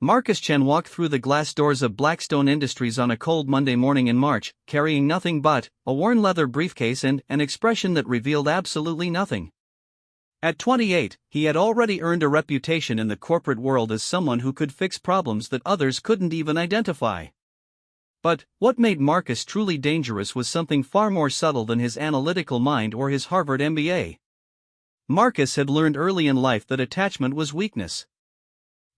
Marcus Chen walked through the glass doors of Blackstone Industries on a cold Monday morning in March, carrying nothing but a worn leather briefcase and an expression that revealed absolutely nothing. At 28, he had already earned a reputation in the corporate world as someone who could fix problems that others couldn't even identify. But what made Marcus truly dangerous was something far more subtle than his analytical mind or his Harvard MBA. Marcus had learned early in life that attachment was weakness.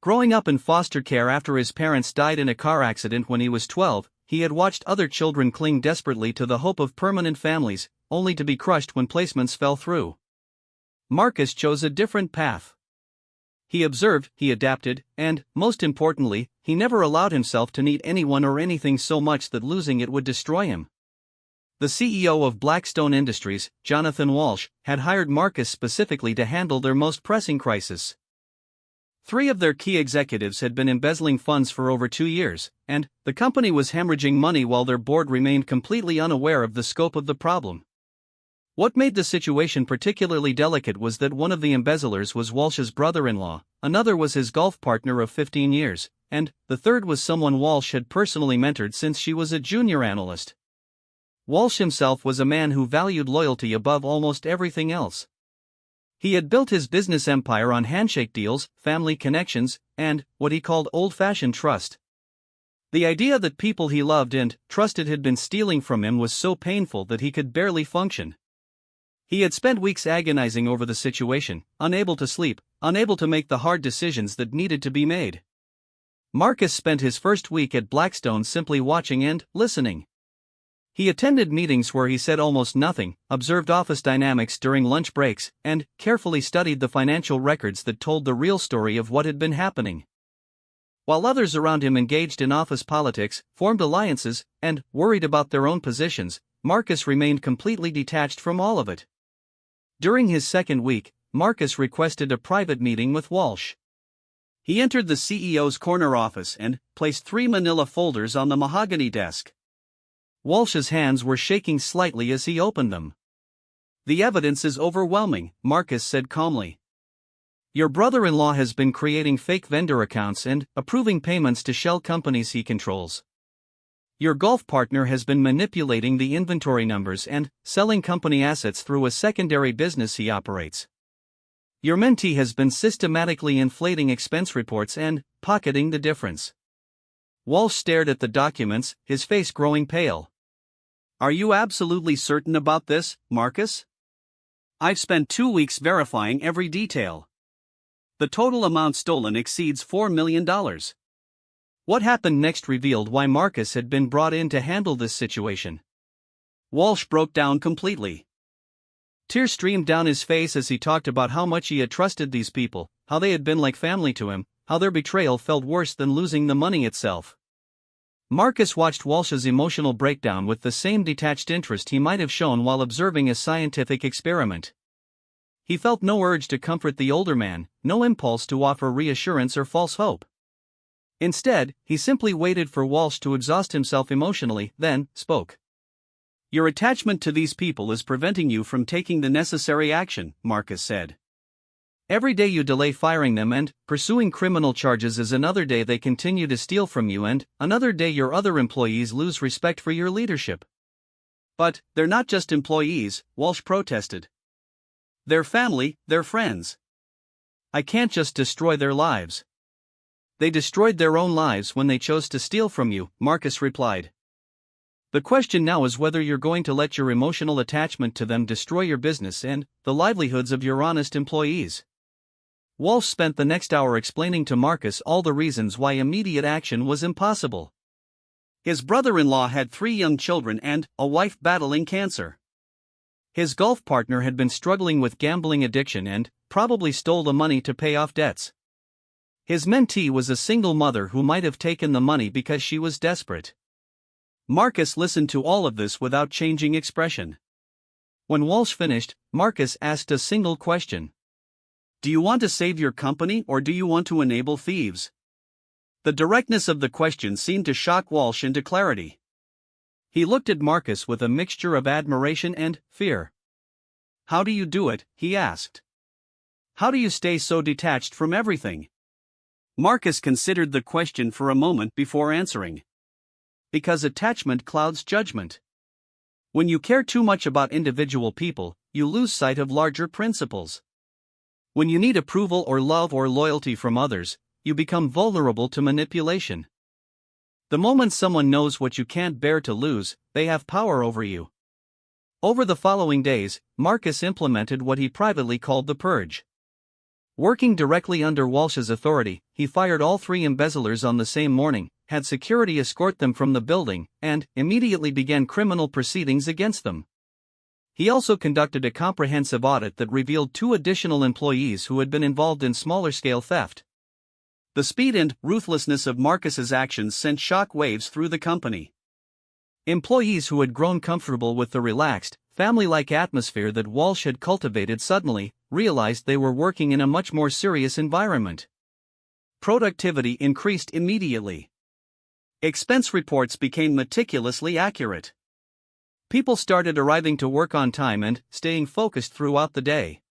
Growing up in foster care after his parents died in a car accident when he was 12, he had watched other children cling desperately to the hope of permanent families, only to be crushed when placements fell through. Marcus chose a different path. He observed, he adapted, and, most importantly, he never allowed himself to need anyone or anything so much that losing it would destroy him. The CEO of Blackstone Industries, Jonathan Walsh, had hired Marcus specifically to handle their most pressing crisis. 3 of their key executives had been embezzling funds for over 2 years, and the company was hemorrhaging money while their board remained completely unaware of the scope of the problem. What made the situation particularly delicate was that one of the embezzlers was Walsh's brother-in-law, another was his golf partner of 15 years, and the third was someone Walsh had personally mentored since she was a junior analyst. Walsh himself was a man who valued loyalty above almost everything else. He had built his business empire on handshake deals, family connections, and what he called old-fashioned trust. The idea that people he loved and trusted had been stealing from him was so painful that he could barely function. He had spent weeks agonizing over the situation, unable to sleep, unable to make the hard decisions that needed to be made. Marcus spent his first week at Blackstone simply watching and listening. He attended meetings where he said almost nothing, observed office dynamics during lunch breaks, and carefully studied the financial records that told the real story of what had been happening. While others around him engaged in office politics, formed alliances, and worried about their own positions, Marcus remained completely detached from all of it. During his second week, Marcus requested a private meeting with Walsh. He entered the CEO's corner office and placed 3 manila folders on the mahogany desk. Walsh's hands were shaking slightly as he opened them. "The evidence is overwhelming," Marcus said calmly. "Your brother-in-law has been creating fake vendor accounts and approving payments to shell companies he controls. Your golf partner has been manipulating the inventory numbers and selling company assets through a secondary business he operates. Your mentee has been systematically inflating expense reports and pocketing the difference." Walsh stared at the documents, his face growing pale. "Are you absolutely certain about this, Marcus? I've spent 2 weeks verifying every detail. The total amount stolen exceeds $4 million. What happened next revealed why Marcus had been brought in to handle this situation. Walsh broke down completely. Tears streamed down his face as he talked about how much he had trusted these people, how they had been like family to him, how their betrayal felt worse than losing the money itself. Marcus watched Walsh's emotional breakdown with the same detached interest he might have shown while observing a scientific experiment. He felt no urge to comfort the older man, no impulse to offer reassurance or false hope. Instead, he simply waited for Walsh to exhaust himself emotionally, then spoke. "Your attachment to these people is preventing you from taking the necessary action," Marcus said. "Every day you delay firing them and pursuing criminal charges is another day they continue to steal from you, and another day your other employees lose respect for your leadership." "But they're not just employees," Walsh protested. "They're family, they're friends. I can't just destroy their lives." "They destroyed their own lives when they chose to steal from you," Marcus replied. "The question now is whether you're going to let your emotional attachment to them destroy your business and the livelihoods of your honest employees." Walsh spent the next hour explaining to Marcus all the reasons why immediate action was impossible. His brother-in-law had 3 young children and a wife battling cancer. His golf partner had been struggling with gambling addiction and probably stole the money to pay off debts. His mentee was a single mother who might have taken the money because she was desperate. Marcus listened to all of this without changing expression. When Walsh finished, Marcus asked a single question. "Do you want to save your company or do you want to enable thieves?" The directness of the question seemed to shock Walsh into clarity. He looked at Marcus with a mixture of admiration and fear. "How do you do it?" he asked. "How do you stay so detached from everything?" Marcus considered the question for a moment before answering. Because attachment clouds judgment. When you care too much about individual people, you lose sight of larger principles. When you need approval or love or loyalty from others, you become vulnerable to manipulation. The moment someone knows what you can't bear to lose, they have power over you. Over the following days, Marcus implemented what he privately called the purge. Working directly under Walsh's authority, he fired all 3 embezzlers on the same morning, had security escort them from the building, and immediately began criminal proceedings against them. He also conducted a comprehensive audit that revealed 2 additional employees who had been involved in smaller-scale theft. The speed and ruthlessness of Marcus's actions sent shock waves through the company. Employees who had grown comfortable with the relaxed, family-like atmosphere that Walsh had cultivated suddenly realized they were working in a much more serious environment. Productivity increased immediately. Expense reports became meticulously accurate. People started arriving to work on time and staying focused throughout the day.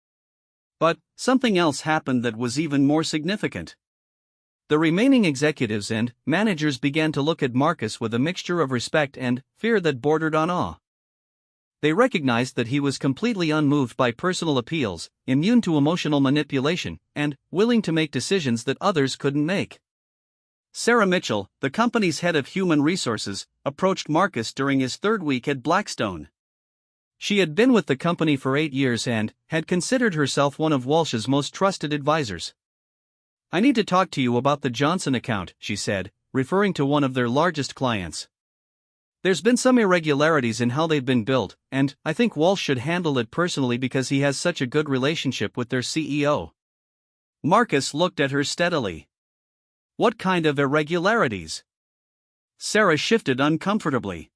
But something else happened that was even more significant. The remaining executives and managers began to look at Marcus with a mixture of respect and fear that bordered on awe. They recognized that he was completely unmoved by personal appeals, immune to emotional manipulation, and willing to make decisions that others couldn't make. Sarah Mitchell, the company's head of human resources, approached Marcus during his 3rd week at Blackstone. She had been with the company for 8 years and had considered herself one of Walsh's most trusted advisors. "I need to talk to you about the Johnson account," she said, referring to one of their largest clients. "There's been some irregularities in how they've been built, and I think Walsh should handle it personally because he has such a good relationship with their CEO." Marcus looked at her steadily. "What kind of irregularities?" Sarah shifted uncomfortably.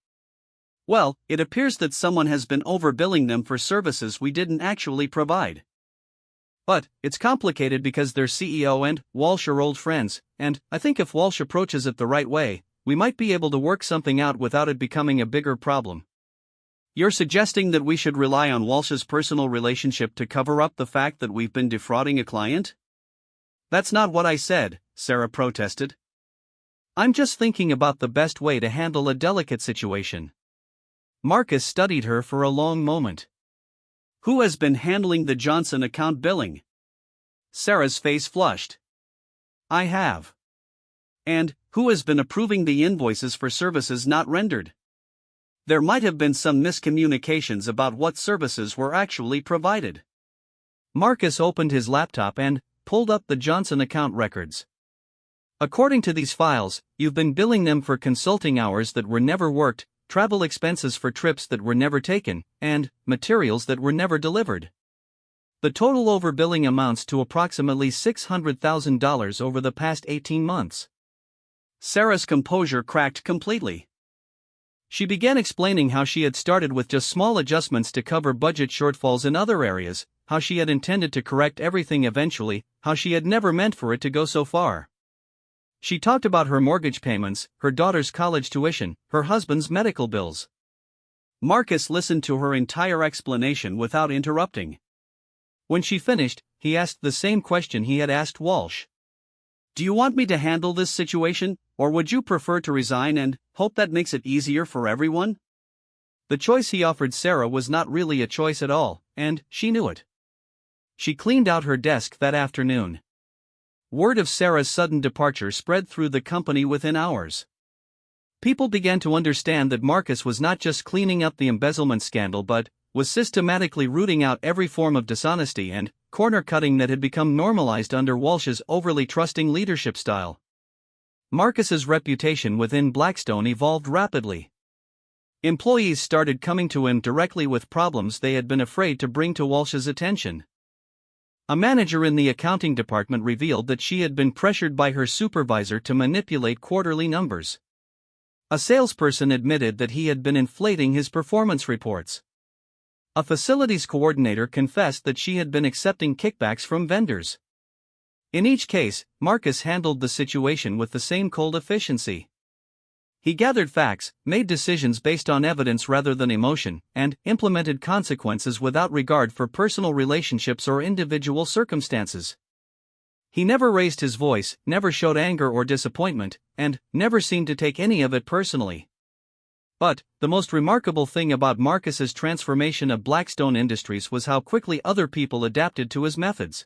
"Well, it appears that someone has been overbilling them for services we didn't actually provide. But it's complicated because their CEO and Walsh are old friends, and I think if Walsh approaches it the right way, we might be able to work something out without it becoming a bigger problem." "You're suggesting that we should rely on Walsh's personal relationship to cover up the fact that we've been defrauding a client?" "That's not what I said," Sarah protested. "I'm just thinking about the best way to handle a delicate situation." Marcus studied her for a long moment. "Who has been handling the Johnson account billing?" Sarah's face flushed. "I have." "And who has been approving the invoices for services not rendered?" "There might have been some miscommunications about what services were actually provided." Marcus opened his laptop and pulled up the Johnson account records. "According to these files, you've been billing them for consulting hours that were never worked, travel expenses for trips that were never taken, and materials that were never delivered. The total overbilling amounts to approximately $600,000 over the past 18 months. Sarah's composure cracked completely. She began explaining how she had started with just small adjustments to cover budget shortfalls in other areas, how she had intended to correct everything eventually, how she had never meant for it to go so far. She talked about her mortgage payments, her daughter's college tuition, her husband's medical bills. Marcus listened to her entire explanation without interrupting. When she finished, he asked the same question he had asked Walsh. "Do you want me to handle this situation, or would you prefer to resign and hope that makes it easier for everyone?" The choice he offered Sarah was not really a choice at all, and she knew it. She cleaned out her desk that afternoon. Word of Sarah's sudden departure spread through the company within hours. People began to understand that Marcus was not just cleaning up the embezzlement scandal but was systematically rooting out every form of dishonesty and corner-cutting that had become normalized under Walsh's overly trusting leadership style. Marcus's reputation within Blackstone evolved rapidly. Employees started coming to him directly with problems they had been afraid to bring to Walsh's attention. A manager in the accounting department revealed that she had been pressured by her supervisor to manipulate quarterly numbers. A salesperson admitted that he had been inflating his performance reports. A facilities coordinator confessed that she had been accepting kickbacks from vendors. In each case, Marcus handled the situation with the same cold efficiency. He gathered facts, made decisions based on evidence rather than emotion, and implemented consequences without regard for personal relationships or individual circumstances. He never raised his voice, never showed anger or disappointment, and never seemed to take any of it personally. But the most remarkable thing about Marcus's transformation of Blackstone Industries was how quickly other people adapted to his methods.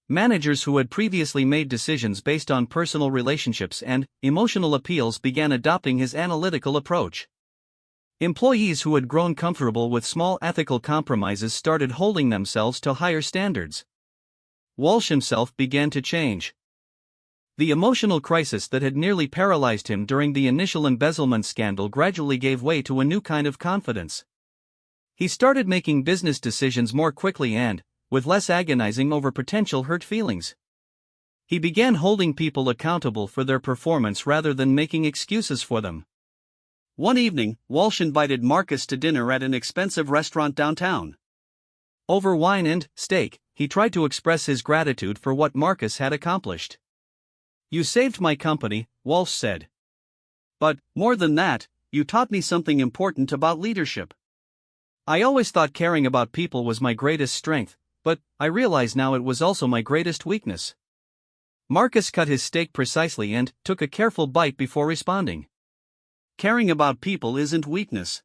Managers who had previously made decisions based on personal relationships and emotional appeals began adopting his analytical approach. Employees who had grown comfortable with small ethical compromises started holding themselves to higher standards. Walsh himself began to change. The emotional crisis that had nearly paralyzed him during the initial embezzlement scandal gradually gave way to a new kind of confidence. He started making business decisions more quickly and, with less agonizing over potential hurt feelings. He began holding people accountable for their performance rather than making excuses for them. One evening, Walsh invited Marcus to dinner at an expensive restaurant downtown. Over wine and steak, he tried to express his gratitude for what Marcus had accomplished. "You saved my company," Walsh said. "But, more than that, you taught me something important about leadership. I always thought caring about people was my greatest strength, but I realize now it was also my greatest weakness." Marcus cut his steak precisely and took a careful bite before responding. "Caring about people isn't weakness.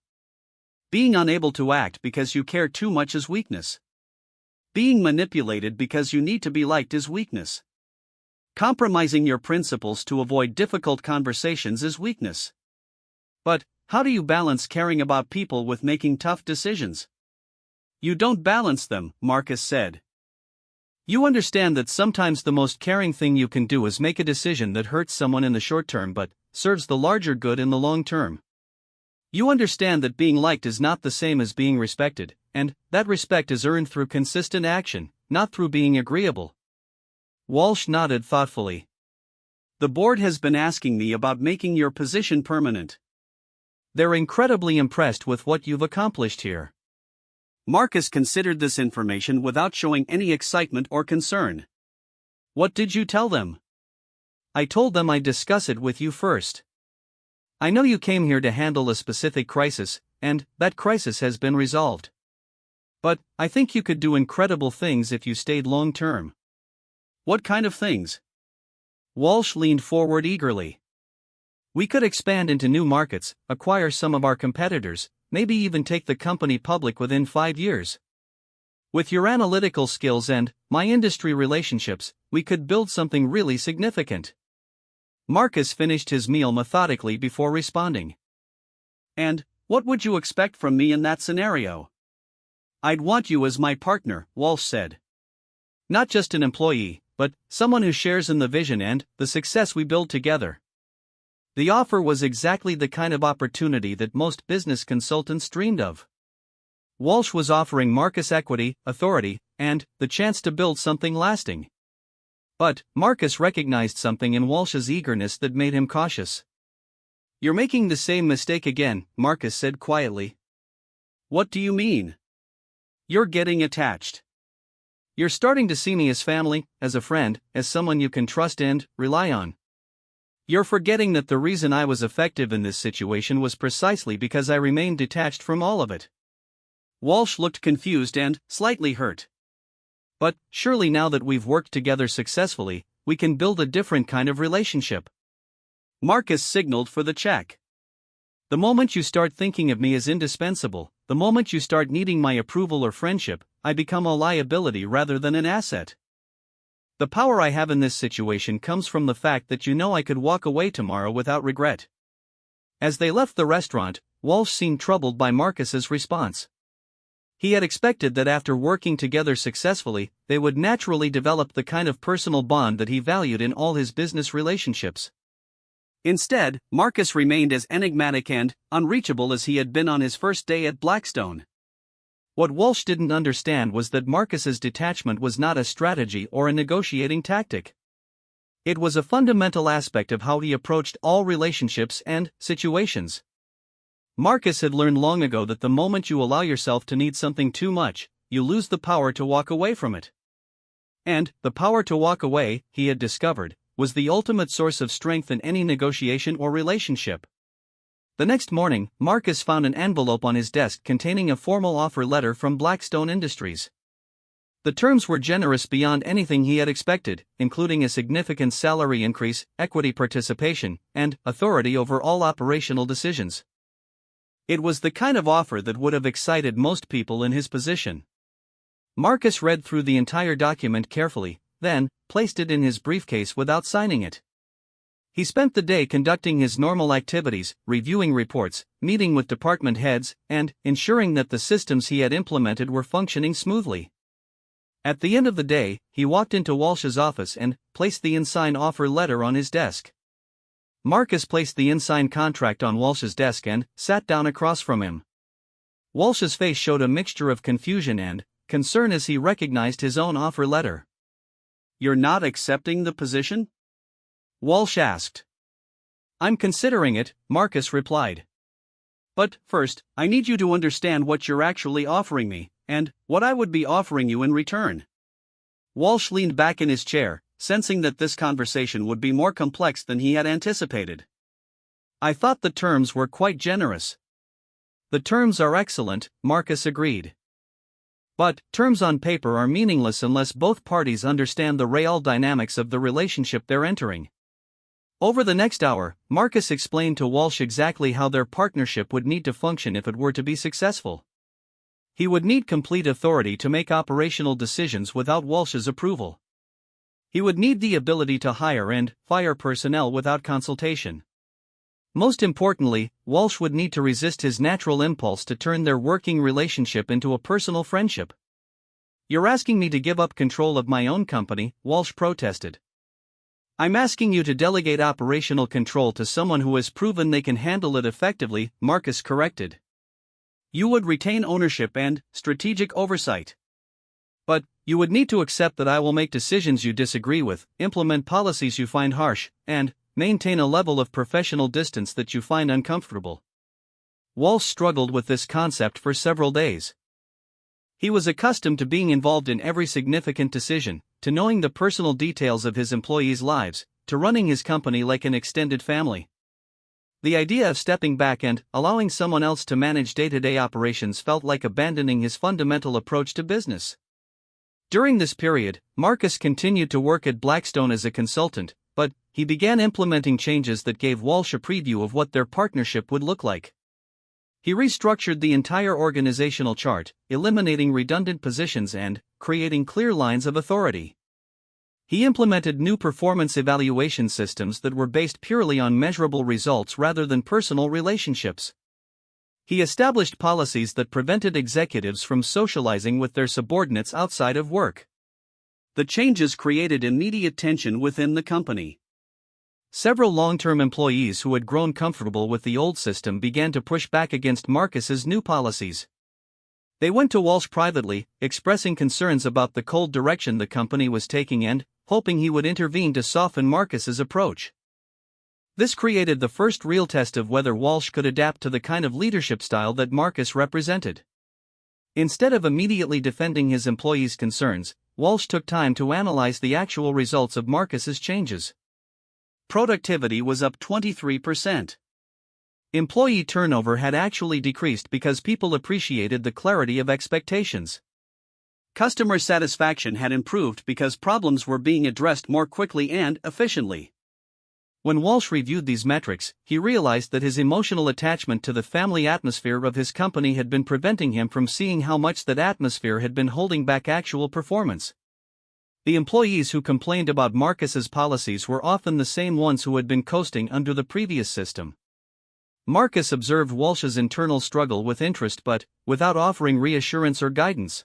Being unable to act because you care too much is weakness. Being manipulated because you need to be liked is weakness. Compromising your principles to avoid difficult conversations is weakness. But, how do you balance caring about people with making tough decisions?" "You don't balance them," Marcus said. "You understand that sometimes the most caring thing you can do is make a decision that hurts someone in the short term but serves the larger good in the long term. You understand that being liked is not the same as being respected, and that respect is earned through consistent action, not through being agreeable." Walsh nodded thoughtfully. "The board has been asking me about making your position permanent. They're incredibly impressed with what you've accomplished here." Marcus considered this information without showing any excitement or concern. "What did you tell them?" "I told them I'd discuss it with you first. I know you came here to handle a specific crisis, and that crisis has been resolved. But I think you could do incredible things if you stayed long term." "What kind of things?" Walsh leaned forward eagerly. "We could expand into new markets, acquire some of our competitors, maybe even take the company public within 5 years. With your analytical skills and my industry relationships, we could build something really significant." Marcus finished his meal methodically before responding. "And what would you expect from me in that scenario?" "I'd want you as my partner," Walsh said. "Not just an employee, but someone who shares in the vision and the success we build together." The offer was exactly the kind of opportunity that most business consultants dreamed of. Walsh was offering Marcus equity, authority, and the chance to build something lasting. But Marcus recognized something in Walsh's eagerness that made him cautious. "You're making the same mistake again," Marcus said quietly. "What do you mean?" "You're getting attached. You're starting to see me as family, as a friend, as someone you can trust and rely on. You're forgetting that the reason I was effective in this situation was precisely because I remained detached from all of it." Walsh looked confused and slightly hurt. "But surely now that we've worked together successfully, we can build a different kind of relationship." Marcus signaled for the check. "The moment you start thinking of me as indispensable, the moment you start needing my approval or friendship, I become a liability rather than an asset. The power I have in this situation comes from the fact that you know I could walk away tomorrow without regret." As they left the restaurant, Walsh seemed troubled by Marcus's response. He had expected that after working together successfully, they would naturally develop the kind of personal bond that he valued in all his business relationships. Instead, Marcus remained as enigmatic and unreachable as he had been on his first day at Blackstone. What Walsh didn't understand was that Marcus's detachment was not a strategy or a negotiating tactic. It was a fundamental aspect of how he approached all relationships and situations. Marcus had learned long ago that the moment you allow yourself to need something too much, you lose the power to walk away from it. And the power to walk away, he had discovered, was the ultimate source of strength in any negotiation or relationship. The next morning, Marcus found an envelope on his desk containing a formal offer letter from Blackstone Industries. The terms were generous beyond anything he had expected, including a significant salary increase, equity participation, and authority over all operational decisions. It was the kind of offer that would have excited most people in his position. Marcus read through the entire document carefully, then placed it in his briefcase without signing it. He spent the day conducting his normal activities, reviewing reports, meeting with department heads, and ensuring that the systems he had implemented were functioning smoothly. At the end of the day, he walked into Walsh's office and placed the unsigned offer letter on his desk. Marcus placed the unsigned contract on Walsh's desk and sat down across from him. Walsh's face showed a mixture of confusion and concern as he recognized his own offer letter. "You're not accepting the position?" Walsh asked. "I'm considering it," Marcus replied. "But first, I need you to understand what you're actually offering me, and what I would be offering you in return." Walsh leaned back in his chair, sensing that this conversation would be more complex than he had anticipated. "I thought the terms were quite generous." "The terms are excellent," Marcus agreed. "But terms on paper are meaningless unless both parties understand the real dynamics of the relationship they're entering." Over the next hour, Marcus explained to Walsh exactly how their partnership would need to function if it were to be successful. He would need complete authority to make operational decisions without Walsh's approval. He would need the ability to hire and fire personnel without consultation. Most importantly, Walsh would need to resist his natural impulse to turn their working relationship into a personal friendship. "You're asking me to give up control of my own company," Walsh protested. "I'm asking you to delegate operational control to someone who has proven they can handle it effectively," Marcus corrected. "You would retain ownership and strategic oversight. But you would need to accept that I will make decisions you disagree with, implement policies you find harsh, and maintain a level of professional distance that you find uncomfortable." Walsh struggled with this concept for several days. He was accustomed to being involved in every significant decision, to knowing the personal details of his employees' lives, to running his company like an extended family. The idea of stepping back and allowing someone else to manage day-to-day operations felt like abandoning his fundamental approach to business. During this period, Marcus continued to work at Blackstone as a consultant, but he began implementing changes that gave Walsh a preview of what their partnership would look like. He restructured the entire organizational chart, eliminating redundant positions and creating clear lines of authority. He implemented new performance evaluation systems that were based purely on measurable results rather than personal relationships. He established policies that prevented executives from socializing with their subordinates outside of work. The changes created immediate tension within the company. Several long-term employees who had grown comfortable with the old system began to push back against Marcus's new policies. They went to Walsh privately, expressing concerns about the cold direction the company was taking and hoping he would intervene to soften Marcus's approach. This created the first real test of whether Walsh could adapt to the kind of leadership style that Marcus represented. Instead of immediately defending his employees' concerns, Walsh took time to analyze the actual results of Marcus's changes. Productivity was up 23%. Employee turnover had actually decreased because people appreciated the clarity of expectations. Customer satisfaction had improved because problems were being addressed more quickly and efficiently. When Walsh reviewed these metrics, he realized that his emotional attachment to the family atmosphere of his company had been preventing him from seeing how much that atmosphere had been holding back actual performance. The employees who complained about Marcus's policies were often the same ones who had been coasting under the previous system. Marcus observed Walsh's internal struggle with interest but without offering reassurance or guidance.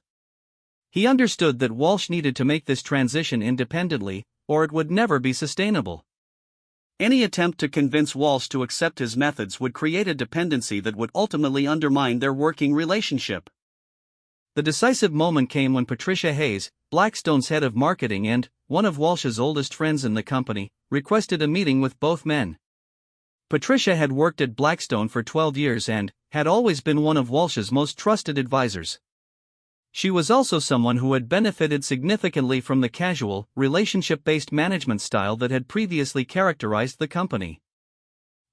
He understood that Walsh needed to make this transition independently, or it would never be sustainable. Any attempt to convince Walsh to accept his methods would create a dependency that would ultimately undermine their working relationship. The decisive moment came when Patricia Hayes, Blackstone's head of marketing and one of Walsh's oldest friends in the company, requested a meeting with both men. Patricia had worked at Blackstone for 12 years and had always been one of Walsh's most trusted advisors. She was also someone who had benefited significantly from the casual, relationship-based management style that had previously characterized the company.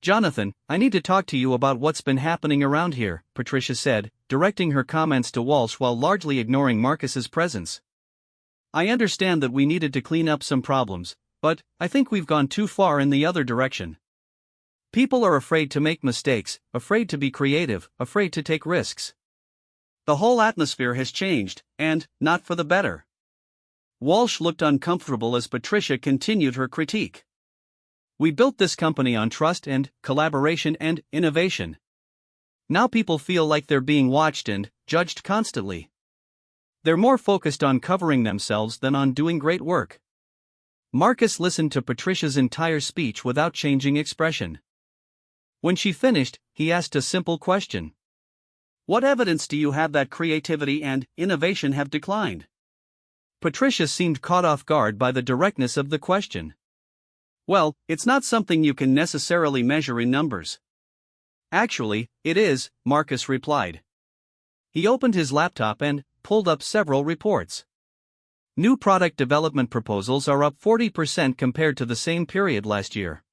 "Jonathan, I need to talk to you about what's been happening around here," Patricia said, directing her comments to Walsh while largely ignoring Marcus's presence. I understand that we needed to clean up some problems, but I think we've gone too far in the other direction. People are afraid to make mistakes, afraid to be creative, afraid to take risks. The whole atmosphere has changed, and not for the better." Walsh looked uncomfortable as Patricia continued her critique. "We built this company on trust and collaboration and innovation. Now people feel like they're being watched and judged constantly. They're more focused on covering themselves than on doing great work." Marcus listened to Patricia's entire speech without changing expression. When she finished, he asked a simple question. "What evidence do you have that creativity and innovation have declined?" Patricia seemed caught off guard by the directness of the question. "Well, it's not something you can necessarily measure in numbers." "Actually, it is," Marcus replied. He opened his laptop and pulled up several reports. New product development proposals are up 40% compared to the same period last year.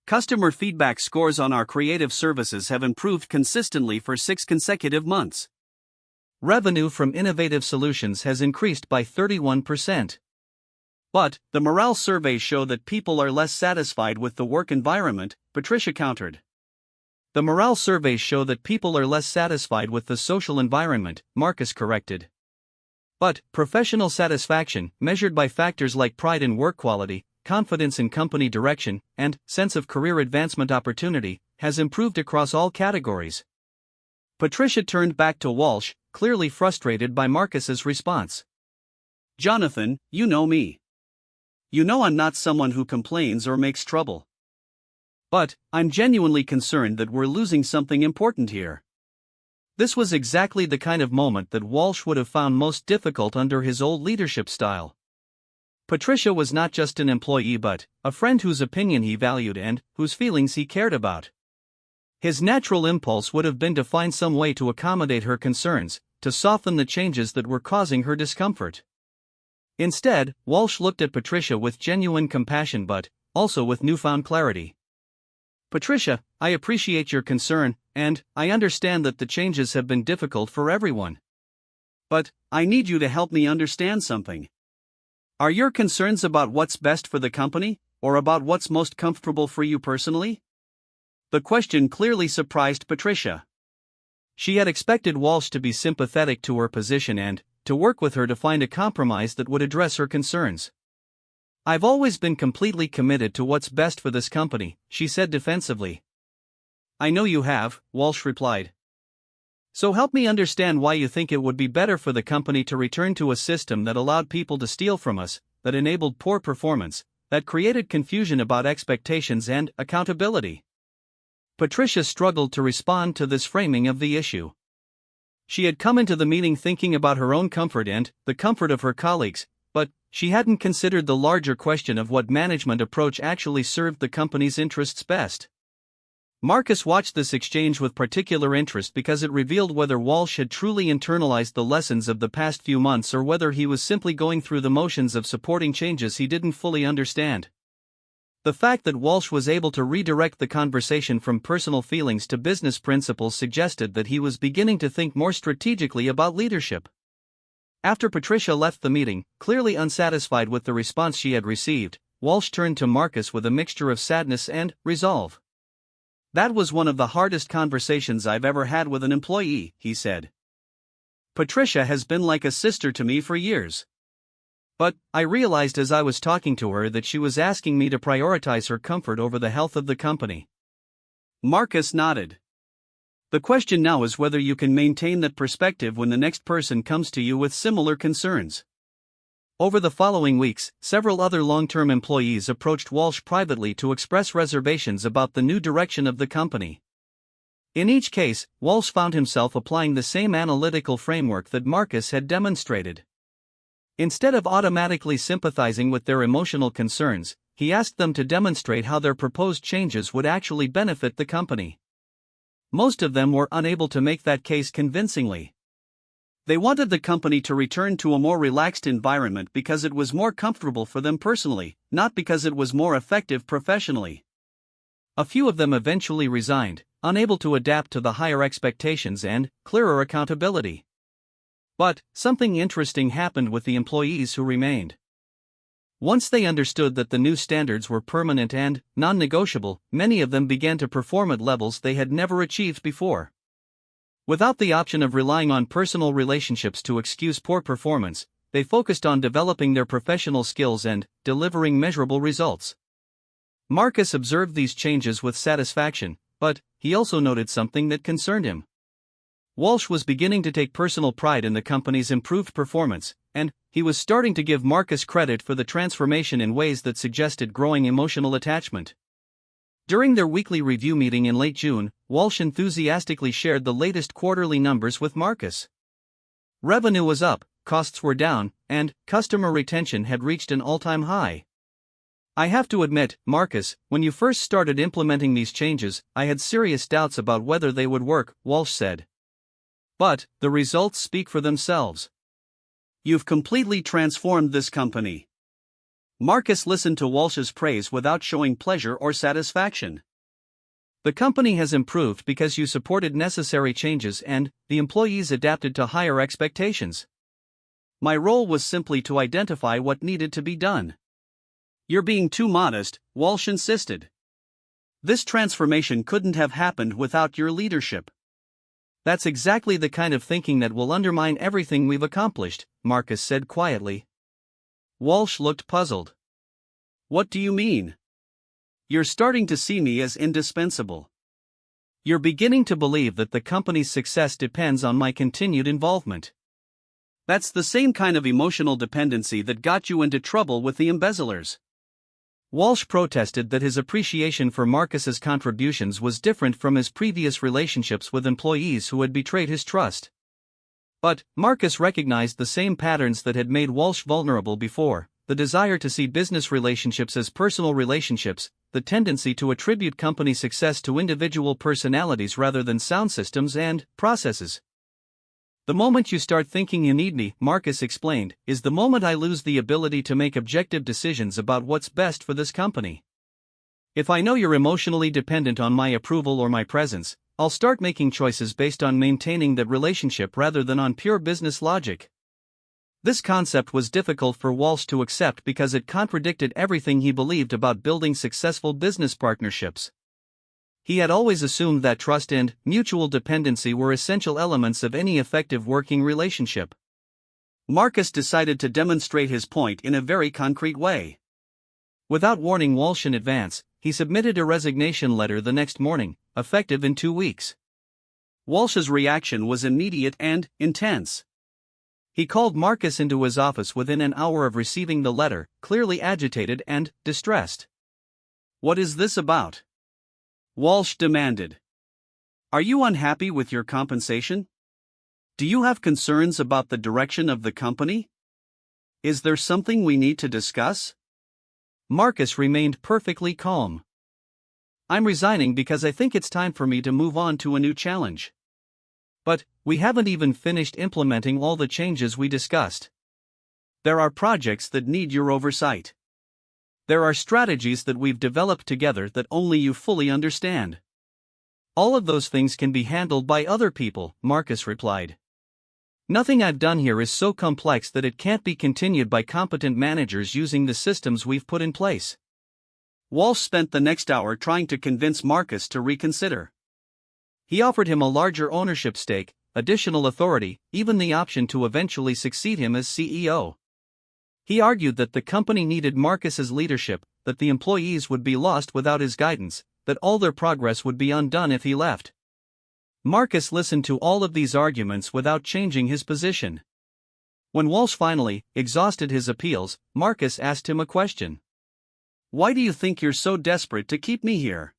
Customer feedback scores on our creative services have improved consistently for 6 consecutive months. Revenue from innovative solutions has increased by 31%. But the morale surveys show that people are less satisfied with the work environment, Patricia countered. The morale surveys show that people are less satisfied with the social environment, Marcus corrected. But professional satisfaction, measured by factors like pride in work quality, confidence in company direction, and sense of career advancement opportunity, has improved across all categories. Patricia turned back to Walsh, clearly frustrated by Marcus's response. "Jonathan, you know me. You know I'm not someone who complains or makes trouble. But I'm genuinely concerned that we're losing something important here." This was exactly the kind of moment that Walsh would have found most difficult under his old leadership style. Patricia was not just an employee but a friend whose opinion he valued and whose feelings he cared about. His natural impulse would have been to find some way to accommodate her concerns, to soften the changes that were causing her discomfort. Instead, Walsh looked at Patricia with genuine compassion but also with newfound clarity. "Patricia, I appreciate your concern, and I understand that the changes have been difficult for everyone. But I need you to help me understand something. Are your concerns about what's best for the company, or about what's most comfortable for you personally?" The question clearly surprised Patricia. She had expected Walsh to be sympathetic to her position and to work with her to find a compromise that would address her concerns. "I've always been completely committed to what's best for this company," she said defensively. "I know you have," Walsh replied. "So help me understand why you think it would be better for the company to return to a system that allowed people to steal from us, that enabled poor performance, that created confusion about expectations and accountability." Patricia struggled to respond to this framing of the issue. She had come into the meeting thinking about her own comfort and the comfort of her colleagues, but she hadn't considered the larger question of what management approach actually served the company's interests best. Marcus watched this exchange with particular interest because it revealed whether Walsh had truly internalized the lessons of the past few months or whether he was simply going through the motions of supporting changes he didn't fully understand. The fact that Walsh was able to redirect the conversation from personal feelings to business principles suggested that he was beginning to think more strategically about leadership. After Patricia left the meeting, clearly unsatisfied with the response she had received, Walsh turned to Marcus with a mixture of sadness and resolve. "That was one of the hardest conversations I've ever had with an employee," he said. "Patricia has been like a sister to me for years. But I realized as I was talking to her that she was asking me to prioritize her comfort over the health of the company." Marcus nodded. "The question now is whether you can maintain that perspective when the next person comes to you with similar concerns." Over the following weeks, several other long-term employees approached Walsh privately to express reservations about the new direction of the company. In each case, Walsh found himself applying the same analytical framework that Marcus had demonstrated. Instead of automatically sympathizing with their emotional concerns, he asked them to demonstrate how their proposed changes would actually benefit the company. Most of them were unable to make that case convincingly. They wanted the company to return to a more relaxed environment because it was more comfortable for them personally, not because it was more effective professionally. A few of them eventually resigned, unable to adapt to the higher expectations and clearer accountability. But something interesting happened with the employees who remained. Once they understood that the new standards were permanent and non-negotiable, many of them began to perform at levels they had never achieved before. Without the option of relying on personal relationships to excuse poor performance, they focused on developing their professional skills and delivering measurable results. Marcus observed these changes with satisfaction, but he also noted something that concerned him. Walsh was beginning to take personal pride in the company's improved performance, and he was starting to give Marcus credit for the transformation in ways that suggested growing emotional attachment. During their weekly review meeting in late June, Walsh enthusiastically shared the latest quarterly numbers with Marcus. Revenue was up, costs were down, and customer retention had reached an all-time high. "I have to admit, Marcus, when you first started implementing these changes, I had serious doubts about whether they would work," Walsh said. "But the results speak for themselves. You've completely transformed this company." Marcus listened to Walsh's praise without showing pleasure or satisfaction. "The company has improved because you supported necessary changes and the employees adapted to higher expectations. My role was simply to identify what needed to be done." "You're being too modest," Walsh insisted. "This transformation couldn't have happened without your leadership." "That's exactly the kind of thinking that will undermine everything we've accomplished," Marcus said quietly. Walsh looked puzzled. "What do you mean? You're starting to see me as indispensable. You're beginning to believe that the company's success depends on my continued involvement. That's the same kind of emotional dependency that got you into trouble with the embezzlers." Walsh protested that his appreciation for Marcus's contributions was different from his previous relationships with employees who had betrayed his trust. But Marcus recognized the same patterns that had made Walsh vulnerable before: the desire to see business relationships as personal relationships, the tendency to attribute company success to individual personalities rather than sound systems and processes. "The moment you start thinking you need me," Marcus explained, "is the moment I lose the ability to make objective decisions about what's best for this company. If I know you're emotionally dependent on my approval or my presence, I'll start making choices based on maintaining that relationship rather than on pure business logic." This concept was difficult for Walsh to accept because it contradicted everything he believed about building successful business partnerships. He had always assumed that trust and mutual dependency were essential elements of any effective working relationship. Marcus decided to demonstrate his point in a very concrete way. Without warning Walsh in advance, he submitted a resignation letter the next morning, effective in 2 weeks. Walsh's reaction was immediate and intense. He called Marcus into his office within an hour of receiving the letter, clearly agitated and distressed. "What is this about?" Walsh demanded. "Are you unhappy with your compensation? Do you have concerns about the direction of the company? Is there something we need to discuss?" Marcus remained perfectly calm. "I'm resigning because I think it's time for me to move on to a new challenge. But we haven't even finished implementing all the changes we discussed. There are projects that need your oversight. There are strategies that we've developed together that only you fully understand. All of those things can be handled by other people," Marcus replied. "Nothing I've done here is so complex that it can't be continued by competent managers using the systems we've put in place." Walsh spent the next hour trying to convince Marcus to reconsider. He offered him a larger ownership stake, additional authority, even the option to eventually succeed him as CEO. He argued that the company needed Marcus's leadership, that the employees would be lost without his guidance, that all their progress would be undone if he left. Marcus listened to all of these arguments without changing his position. When Walsh finally exhausted his appeals, Marcus asked him a question. "Why do you think you're so desperate to keep me here?"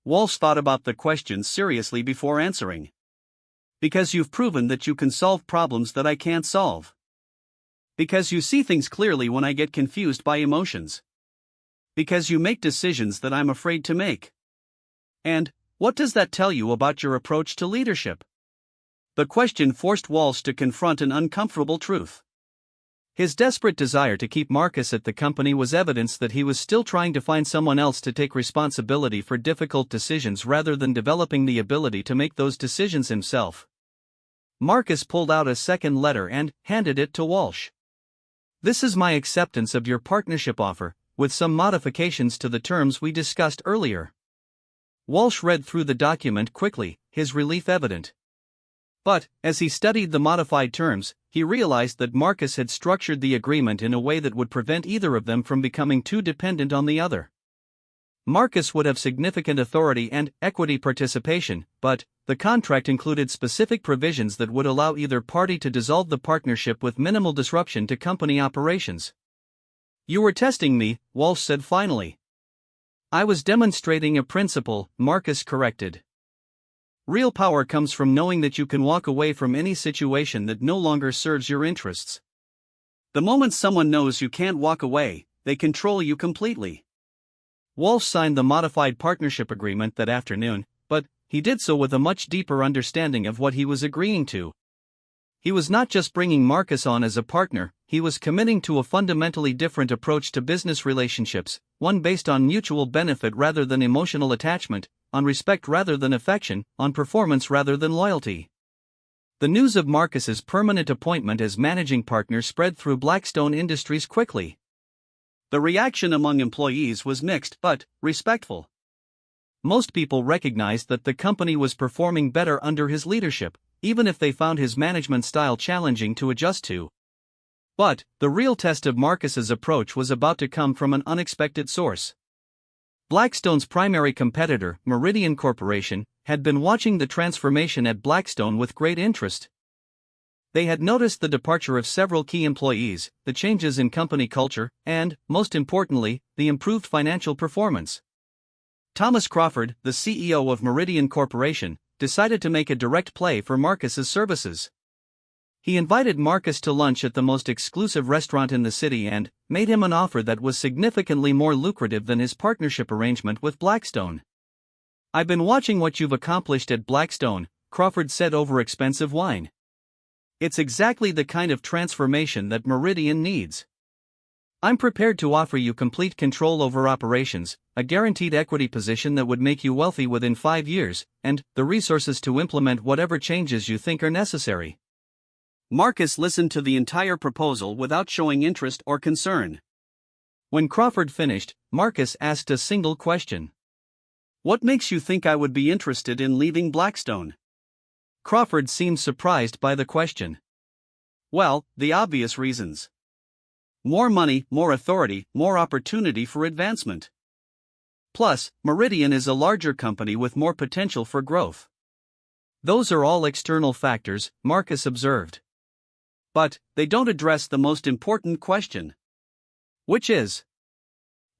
Walsh thought about the question seriously before answering. "Because you've proven that you can solve problems that I can't solve. Because you see things clearly when I get confused by emotions. Because you make decisions that I'm afraid to make. And what does that tell you about your approach to leadership?" The question forced Walsh to confront an uncomfortable truth. His desperate desire to keep Marcus at the company was evidence that he was still trying to find someone else to take responsibility for difficult decisions rather than developing the ability to make those decisions himself. Marcus pulled out a second letter and handed it to Walsh. "This is my acceptance of your partnership offer, with some modifications to the terms we discussed earlier." Walsh read through the document quickly, his relief evident. But, as he studied the modified terms, he realized that Marcus had structured the agreement in a way that would prevent either of them from becoming too dependent on the other. Marcus would have significant authority and equity participation, but the contract included specific provisions that would allow either party to dissolve the partnership with minimal disruption to company operations. "You were testing me," Walsh said finally. "I was demonstrating a principle," Marcus corrected. "Real power comes from knowing that you can walk away from any situation that no longer serves your interests. The moment someone knows you can't walk away, they control you completely." Walsh signed the modified partnership agreement that afternoon, but he did so with a much deeper understanding of what he was agreeing to. He was not just bringing Marcus on as a partner, he was committing to a fundamentally different approach to business relationships, one based on mutual benefit rather than emotional attachment, on respect rather than affection, on performance rather than loyalty. The news of Marcus's permanent appointment as managing partner spread through Blackstone Industries quickly. The reaction among employees was mixed but respectful. Most people recognized that the company was performing better under his leadership, even if they found his management style challenging to adjust to. But the real test of Marcus's approach was about to come from an unexpected source. Blackstone's primary competitor, Meridian Corporation, had been watching the transformation at Blackstone with great interest. They had noticed the departure of several key employees, the changes in company culture, and, most importantly, the improved financial performance. Thomas Crawford, the CEO of Meridian Corporation, decided to make a direct play for Marcus's services. He invited Marcus to lunch at the most exclusive restaurant in the city and made him an offer that was significantly more lucrative than his partnership arrangement with Blackstone. "I've been watching what you've accomplished at Blackstone," Crawford said over expensive wine. "It's exactly the kind of transformation that Meridian needs. I'm prepared to offer you complete control over operations, a guaranteed equity position that would make you wealthy within 5 years, and the resources to implement whatever changes you think are necessary." Marcus listened to the entire proposal without showing interest or concern. When Crawford finished, Marcus asked a single question. "What makes you think I would be interested in leaving Blackstone?" Crawford seemed surprised by the question. "Well, the obvious reasons. More money, more authority, more opportunity for advancement. Plus, Meridian is a larger company with more potential for growth." "Those are all external factors," Marcus observed. "But they don't address the most important question. Which is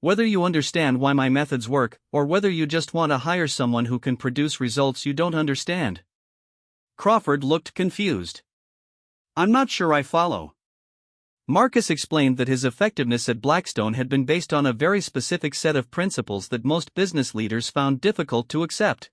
whether you understand why my methods work, or whether you just want to hire someone who can produce results you don't understand." Crawford looked confused. "I'm not sure I follow." Marcus explained that his effectiveness at Blackstone had been based on a very specific set of principles that most business leaders found difficult to accept.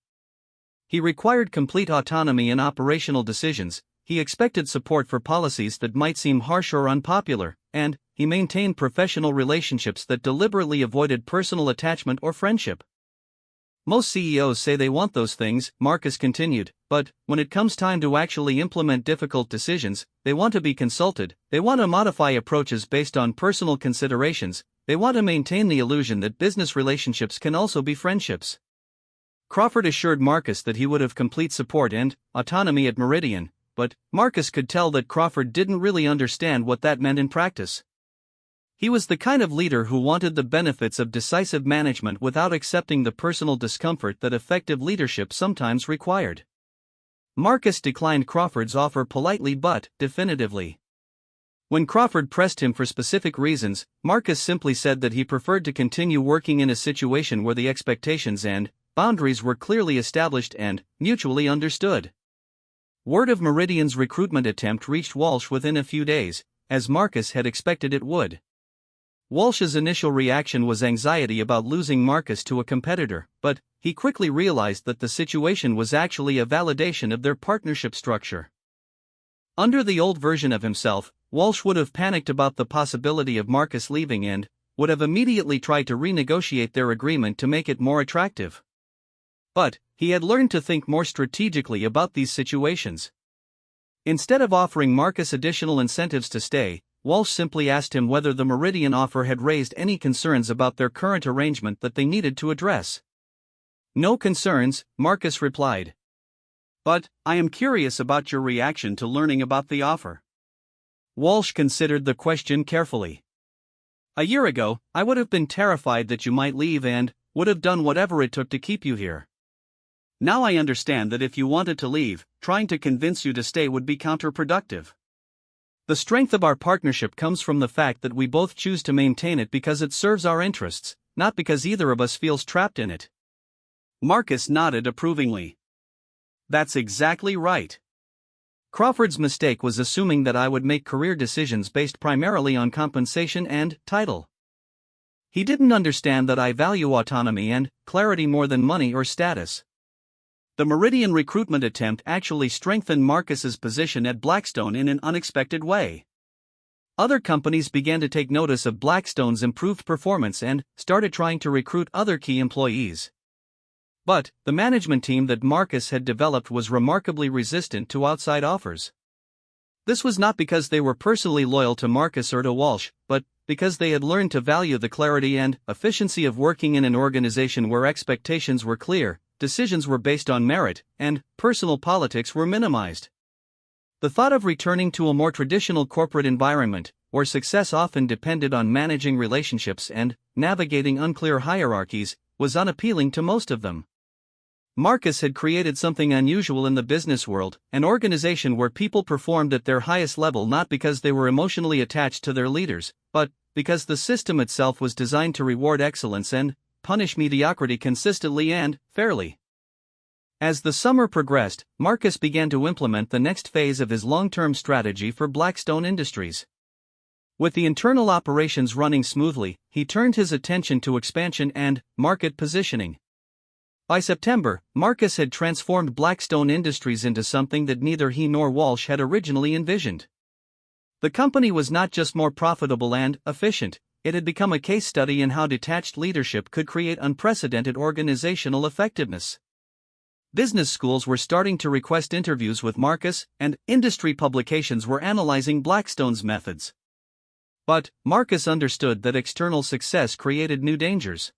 He required complete autonomy in operational decisions, he expected support for policies that might seem harsh or unpopular, and he maintained professional relationships that deliberately avoided personal attachment or friendship. "Most CEOs say they want those things," Marcus continued, "but when it comes time to actually implement difficult decisions, they want to be consulted, they want to modify approaches based on personal considerations, they want to maintain the illusion that business relationships can also be friendships." Crawford assured Marcus that he would have complete support and autonomy at Meridian, but Marcus could tell that Crawford didn't really understand what that meant in practice. He was the kind of leader who wanted the benefits of decisive management without accepting the personal discomfort that effective leadership sometimes required. Marcus declined Crawford's offer politely but definitively. When Crawford pressed him for specific reasons, Marcus simply said that he preferred to continue working in a situation where the expectations and boundaries were clearly established and mutually understood. Word of Meridian's recruitment attempt reached Walsh within a few days, as Marcus had expected it would. Walsh's initial reaction was anxiety about losing Marcus to a competitor, but he quickly realized that the situation was actually a validation of their partnership structure. Under the old version of himself, Walsh would have panicked about the possibility of Marcus leaving and would have immediately tried to renegotiate their agreement to make it more attractive. But he had learned to think more strategically about these situations. Instead of offering Marcus additional incentives to stay, Walsh simply asked him whether the Meridian offer had raised any concerns about their current arrangement that they needed to address. "No concerns," Marcus replied. "But I am curious about your reaction to learning about the offer." Walsh considered the question carefully. "A year ago, I would have been terrified that you might leave and would have done whatever it took to keep you here. Now I understand that if you wanted to leave, trying to convince you to stay would be counterproductive. The strength of our partnership comes from the fact that we both choose to maintain it because it serves our interests, not because either of us feels trapped in it." Marcus nodded approvingly. "That's exactly right. Crawford's mistake was assuming that I would make career decisions based primarily on compensation and title. He didn't understand that I value autonomy and clarity more than money or status." The Meridian recruitment attempt actually strengthened Marcus's position at Blackstone in an unexpected way. Other companies began to take notice of Blackstone's improved performance and started trying to recruit other key employees. But the management team that Marcus had developed was remarkably resistant to outside offers. This was not because they were personally loyal to Marcus or to Walsh, but because they had learned to value the clarity and efficiency of working in an organization where expectations were clear, decisions were based on merit, and personal politics were minimized. The thought of returning to a more traditional corporate environment, where success often depended on managing relationships and navigating unclear hierarchies, was unappealing to most of them. Marcus had created something unusual in the business world, an organization where people performed at their highest level not because they were emotionally attached to their leaders, but because the system itself was designed to reward excellence and punish mediocrity consistently and fairly. As the summer progressed, Marcus began to implement the next phase of his long-term strategy for Blackstone Industries. With the internal operations running smoothly, he turned his attention to expansion and market positioning. By September, Marcus had transformed Blackstone Industries into something that neither he nor Walsh had originally envisioned. The company was not just more profitable and efficient, it had become a case study in how detached leadership could create unprecedented organizational effectiveness. Business schools were starting to request interviews with Marcus, and industry publications were analyzing Blackstone's methods. But Marcus understood that external success created new dangers.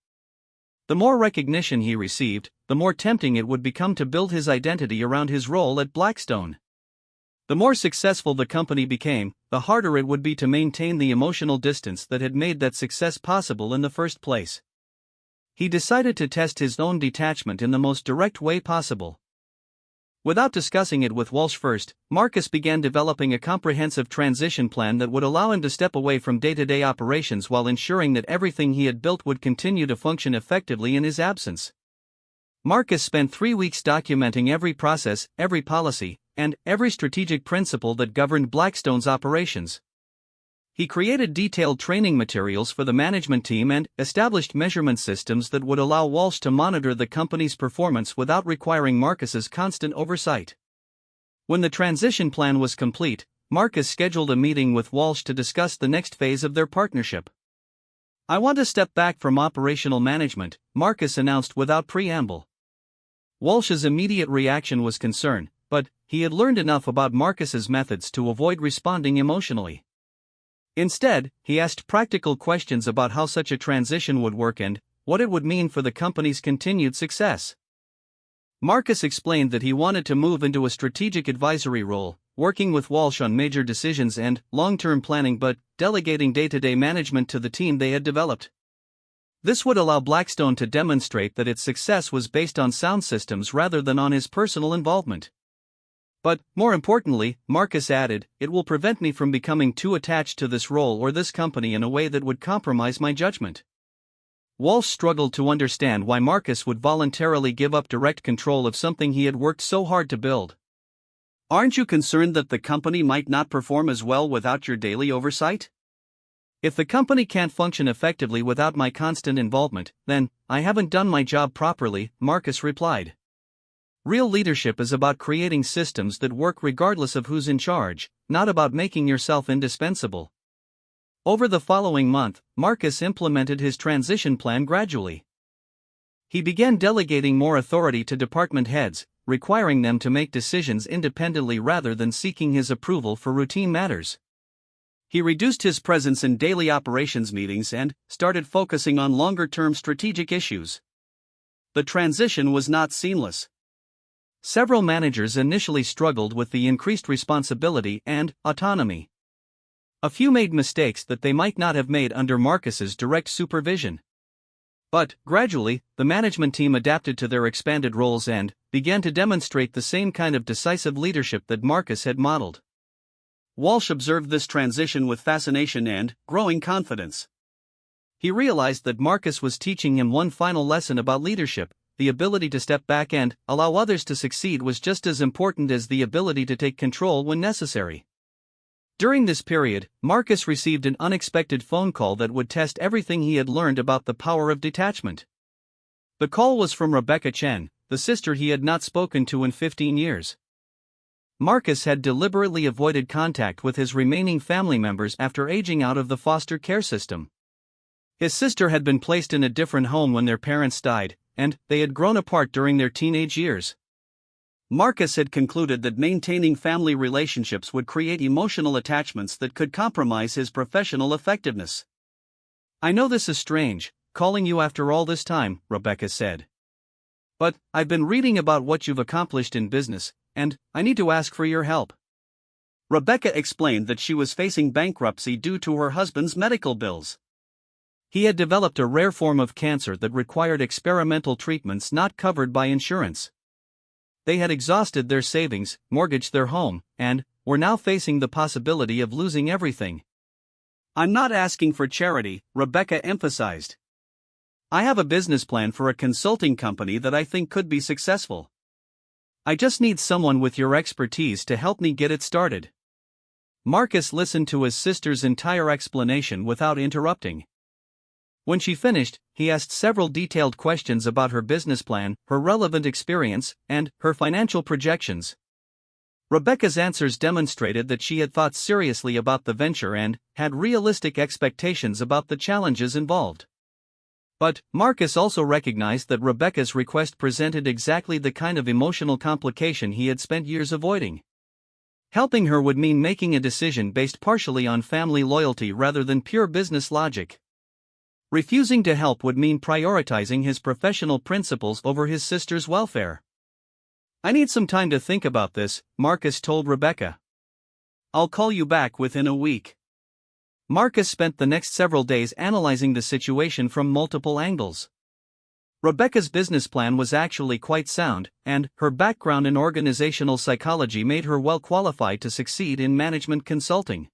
The more recognition he received, the more tempting it would become to build his identity around his role at Blackstone. The more successful the company became, the harder it would be to maintain the emotional distance that had made that success possible in the first place. He decided to test his own detachment in the most direct way possible. Without discussing it with Walsh first, Marcus began developing a comprehensive transition plan that would allow him to step away from day-to-day operations while ensuring that everything he had built would continue to function effectively in his absence. Marcus spent 3 weeks documenting every process, every policy, and every strategic principle that governed Blackstone's operations. He created detailed training materials for the management team and established measurement systems that would allow Walsh to monitor the company's performance without requiring Marcus's constant oversight. When the transition plan was complete, Marcus scheduled a meeting with Walsh to discuss the next phase of their partnership. "I want to step back from operational management," Marcus announced without preamble. Walsh's immediate reaction was concern, but he had learned enough about Marcus's methods to avoid responding emotionally. Instead, he asked practical questions about how such a transition would work and what it would mean for the company's continued success. Marcus explained that he wanted to move into a strategic advisory role, working with Walsh on major decisions and long-term planning but delegating day-to-day management to the team they had developed. This would allow Blackstone to demonstrate that its success was based on sound systems rather than on his personal involvement. But, more importantly, Marcus added, "It will prevent me from becoming too attached to this role or this company in a way that would compromise my judgment." Walsh struggled to understand why Marcus would voluntarily give up direct control of something he had worked so hard to build. "Aren't you concerned that the company might not perform as well without your daily oversight?" "If the company can't function effectively without my constant involvement, then I haven't done my job properly," Marcus replied. Real leadership is about creating systems that work regardless of who's in charge, not about making yourself indispensable. Over the following month, Marcus implemented his transition plan gradually. He began delegating more authority to department heads, requiring them to make decisions independently rather than seeking his approval for routine matters. He reduced his presence in daily operations meetings and started focusing on longer-term strategic issues. The transition was not seamless. Several managers initially struggled with the increased responsibility and autonomy. A few made mistakes that they might not have made under Marcus's direct supervision. But, gradually, the management team adapted to their expanded roles and began to demonstrate the same kind of decisive leadership that Marcus had modeled. Walsh observed this transition with fascination and growing confidence. He realized that Marcus was teaching him one final lesson about leadership: the ability to step back and allow others to succeed was just as important as the ability to take control when necessary. During this period, Marcus received an unexpected phone call that would test everything he had learned about the power of detachment. The call was from Rebecca Chen, the sister he had not spoken to in 15 years. Marcus had deliberately avoided contact with his remaining family members after aging out of the foster care system. His sister had been placed in a different home when their parents died, and they had grown apart during their teenage years. Marcus had concluded that maintaining family relationships would create emotional attachments that could compromise his professional effectiveness. "I know this is strange, calling you after all this time," Rebecca said. "But I've been reading about what you've accomplished in business, and I need to ask for your help." Rebecca explained that she was facing bankruptcy due to her husband's medical bills. He had developed a rare form of cancer that required experimental treatments not covered by insurance. They had exhausted their savings, mortgaged their home, and were now facing the possibility of losing everything. "I'm not asking for charity," Rebecca emphasized. "I have a business plan for a consulting company that I think could be successful. I just need someone with your expertise to help me get it started." Marcus listened to his sister's entire explanation without interrupting. When she finished, he asked several detailed questions about her business plan, her relevant experience, and her financial projections. Rebecca's answers demonstrated that she had thought seriously about the venture and had realistic expectations about the challenges involved. But Marcus also recognized that Rebecca's request presented exactly the kind of emotional complication he had spent years avoiding. Helping her would mean making a decision based partially on family loyalty rather than pure business logic. Refusing to help would mean prioritizing his professional principles over his sister's welfare. "I need some time to think about this," Marcus told Rebecca. "I'll call you back within a week." Marcus spent the next several days analyzing the situation from multiple angles. Rebecca's business plan was actually quite sound, and her background in organizational psychology made her well qualified to succeed in management consulting.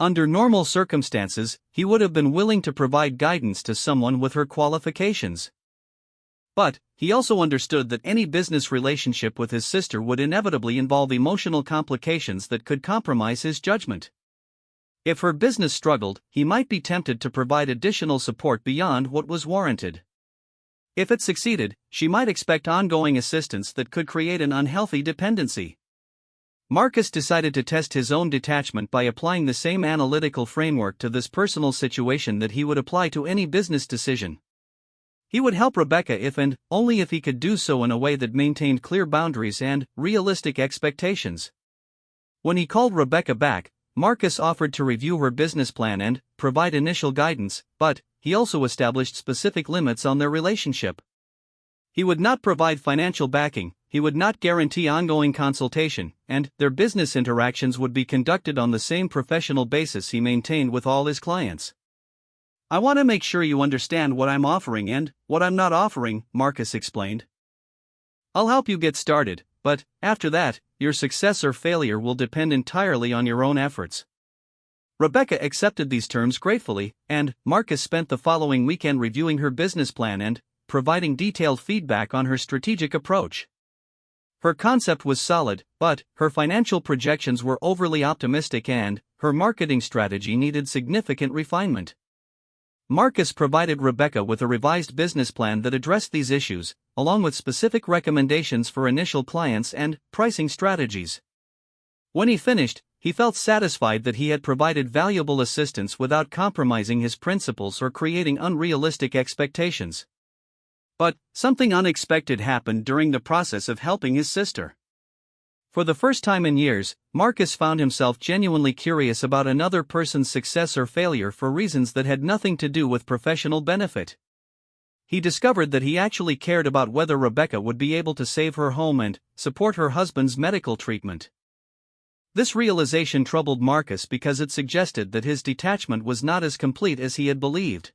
Under normal circumstances, he would have been willing to provide guidance to someone with her qualifications. But he also understood that any business relationship with his sister would inevitably involve emotional complications that could compromise his judgment. If her business struggled, he might be tempted to provide additional support beyond what was warranted. If it succeeded, she might expect ongoing assistance that could create an unhealthy dependency. Marcus decided to test his own detachment by applying the same analytical framework to this personal situation that he would apply to any business decision. He would help Rebecca if and only if he could do so in a way that maintained clear boundaries and realistic expectations. When he called Rebecca back, Marcus offered to review her business plan and provide initial guidance, but he also established specific limits on their relationship. He would not provide financial backing, he would not guarantee ongoing consultation, and their business interactions would be conducted on the same professional basis he maintained with all his clients. "I want to make sure you understand what I'm offering and what I'm not offering," Marcus explained. "I'll help you get started, but after that, your success or failure will depend entirely on your own efforts." Rebecca accepted these terms gratefully, and Marcus spent the following weekend reviewing her business plan and providing detailed feedback on her strategic approach. Her concept was solid, but her financial projections were overly optimistic and her marketing strategy needed significant refinement. Marcus provided Rebecca with a revised business plan that addressed these issues, along with specific recommendations for initial clients and pricing strategies. When he finished, he felt satisfied that he had provided valuable assistance without compromising his principles or creating unrealistic expectations. But something unexpected happened during the process of helping his sister. For the first time in years, Marcus found himself genuinely curious about another person's success or failure for reasons that had nothing to do with professional benefit. He discovered that he actually cared about whether Rebecca would be able to save her home and support her husband's medical treatment. This realization troubled Marcus because it suggested that his detachment was not as complete as he had believed.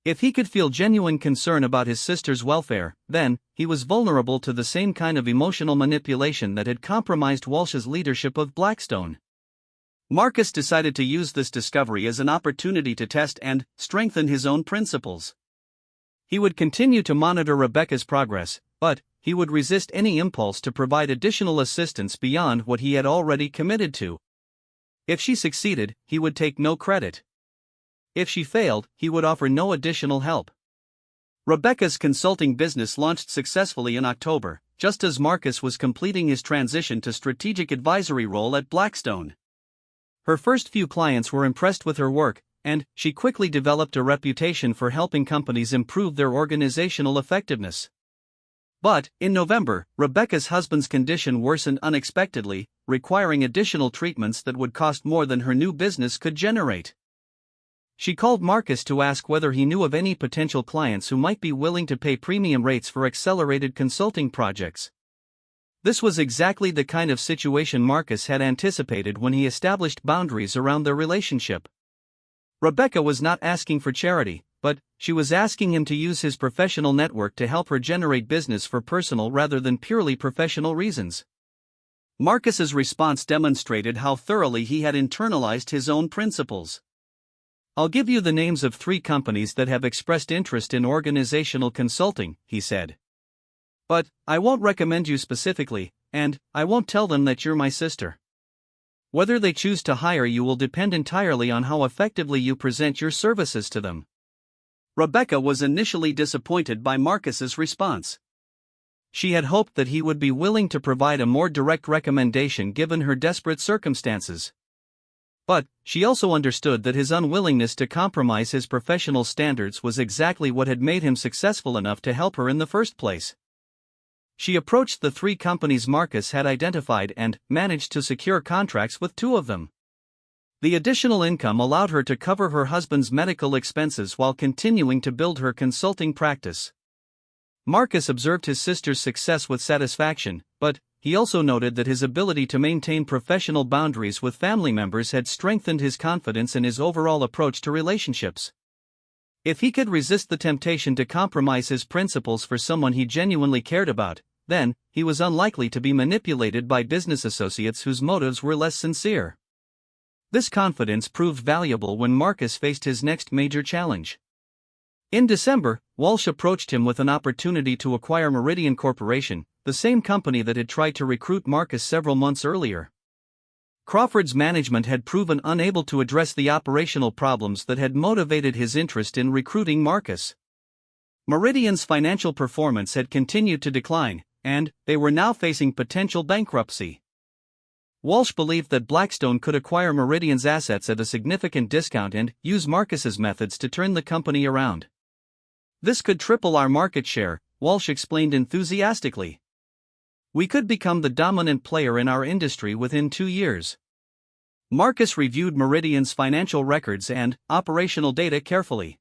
If he could feel genuine concern about his sister's welfare, then he was vulnerable to the same kind of emotional manipulation that had compromised Walsh's leadership of Blackstone. Marcus decided to use this discovery as an opportunity to test and strengthen his own principles. He would continue to monitor Rebecca's progress, but he would resist any impulse to provide additional assistance beyond what he had already committed to. If she succeeded, he would take no credit. If she failed, he would offer no additional help. Rebecca's consulting business launched successfully in October, just as Marcus was completing his transition to strategic advisory role at Blackstone. Her first few clients were impressed with her work, and she quickly developed a reputation for helping companies improve their organizational effectiveness. But, in November, Rebecca's husband's condition worsened unexpectedly, requiring additional treatments that would cost more than her new business could generate. She called Marcus to ask whether he knew of any potential clients who might be willing to pay premium rates for accelerated consulting projects. This was exactly the kind of situation Marcus had anticipated when he established boundaries around their relationship. Rebecca was not asking for charity, but she was asking him to use his professional network to help her generate business for personal rather than purely professional reasons. Marcus's response demonstrated how thoroughly he had internalized his own principles. "I'll give you the names of 3 companies that have expressed interest in organizational consulting," he said. "But I won't recommend you specifically, and I won't tell them that you're my sister. Whether they choose to hire you will depend entirely on how effectively you present your services to them." Rebecca was initially disappointed by Marcus's response. She had hoped that he would be willing to provide a more direct recommendation given her desperate circumstances. But she also understood that his unwillingness to compromise his professional standards was exactly what had made him successful enough to help her in the first place. She approached the 3 companies Marcus had identified and managed to secure contracts with 2 of them. The additional income allowed her to cover her husband's medical expenses while continuing to build her consulting practice. Marcus observed his sister's success with satisfaction, but he also noted that his ability to maintain professional boundaries with family members had strengthened his confidence in his overall approach to relationships. If he could resist the temptation to compromise his principles for someone he genuinely cared about, then he was unlikely to be manipulated by business associates whose motives were less sincere. This confidence proved valuable when Marcus faced his next major challenge. In December, Walsh approached him with an opportunity to acquire Meridian Corporation, the same company that had tried to recruit Marcus several months earlier. Crawford's management had proven unable to address the operational problems that had motivated his interest in recruiting Marcus. Meridian's financial performance had continued to decline, and they were now facing potential bankruptcy. Walsh believed that Blackstone could acquire Meridian's assets at a significant discount and use Marcus's methods to turn the company around. "This could triple our market share," Walsh explained enthusiastically. "We could become the dominant player in our industry within 2 years." Marcus reviewed Meridian's financial records and operational data carefully.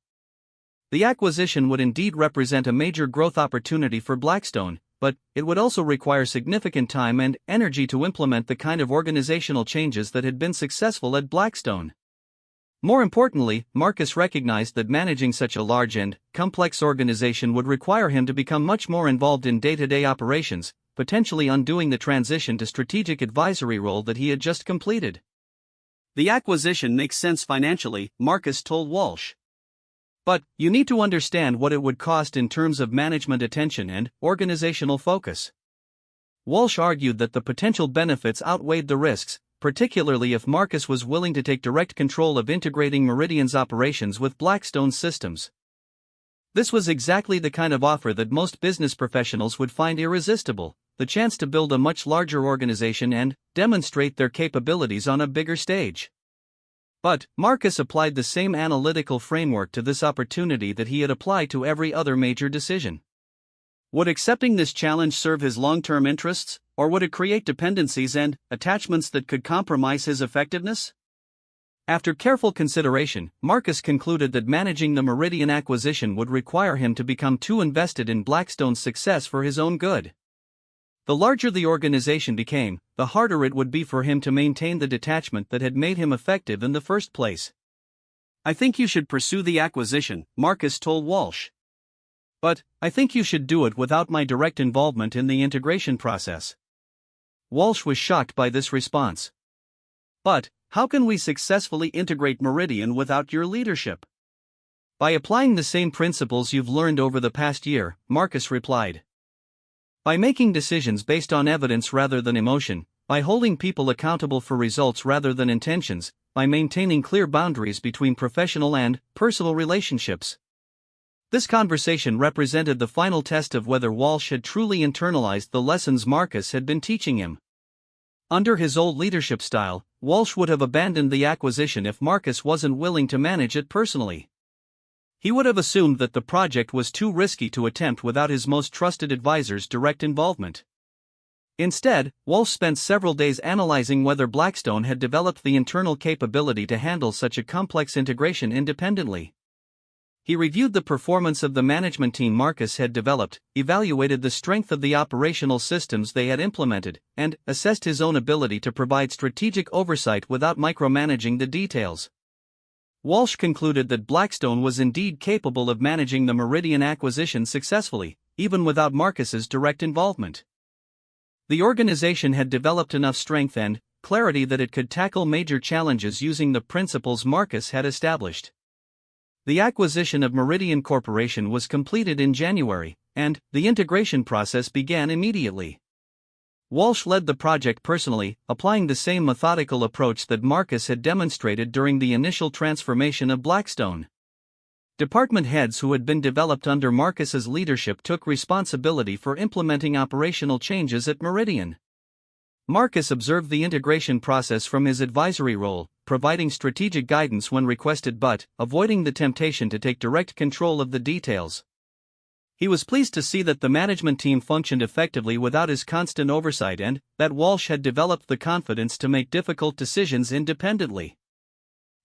The acquisition would indeed represent a major growth opportunity for Blackstone, but it would also require significant time and energy to implement the kind of organizational changes that had been successful at Blackstone. More importantly, Marcus recognized that managing such a large and complex organization would require him to become much more involved in day-to-day operations, potentially undoing the transition to strategic advisory role that he had just completed. "The acquisition makes sense financially," Marcus told Walsh. "But you need to understand what it would cost in terms of management attention and organizational focus." Walsh argued that the potential benefits outweighed the risks, particularly if Marcus was willing to take direct control of integrating Meridian's operations with Blackstone's systems. This was exactly the kind of offer that most business professionals would find irresistible, the chance to build a much larger organization and demonstrate their capabilities on a bigger stage. But Marcus applied the same analytical framework to this opportunity that he had applied to every other major decision. Would accepting this challenge serve his long-term interests, or would it create dependencies and attachments that could compromise his effectiveness? After careful consideration, Marcus concluded that managing the Meridian acquisition would require him to become too invested in Blackstone's success for his own good. The larger the organization became, the harder it would be for him to maintain the detachment that had made him effective in the first place. "I think you should pursue the acquisition," Marcus told Walsh. "But I think you should do it without my direct involvement in the integration process." Walsh was shocked by this response. "But how can we successfully integrate Meridian without your leadership?" "By applying the same principles you've learned over the past year," Marcus replied. "By making decisions based on evidence rather than emotion, by holding people accountable for results rather than intentions, by maintaining clear boundaries between professional and personal relationships." This conversation represented the final test of whether Walsh had truly internalized the lessons Marcus had been teaching him. Under his old leadership style, Walsh would have abandoned the acquisition if Marcus wasn't willing to manage it personally. He would have assumed that the project was too risky to attempt without his most trusted advisor's direct involvement. Instead, Walsh spent several days analyzing whether Blackstone had developed the internal capability to handle such a complex integration independently. He reviewed the performance of the management team Marcus had developed, evaluated the strength of the operational systems they had implemented, and assessed his own ability to provide strategic oversight without micromanaging the details. Walsh concluded that Blackstone was indeed capable of managing the Meridian acquisition successfully, even without Marcus's direct involvement. The organization had developed enough strength and clarity that it could tackle major challenges using the principles Marcus had established. The acquisition of Meridian Corporation was completed in January, and the integration process began immediately. Walsh led the project personally, applying the same methodical approach that Marcus had demonstrated during the initial transformation of Blackstone. Department heads who had been developed under Marcus's leadership took responsibility for implementing operational changes at Meridian. Marcus observed the integration process from his advisory role, providing strategic guidance when requested but avoiding the temptation to take direct control of the details. He was pleased to see that the management team functioned effectively without his constant oversight and that Walsh had developed the confidence to make difficult decisions independently.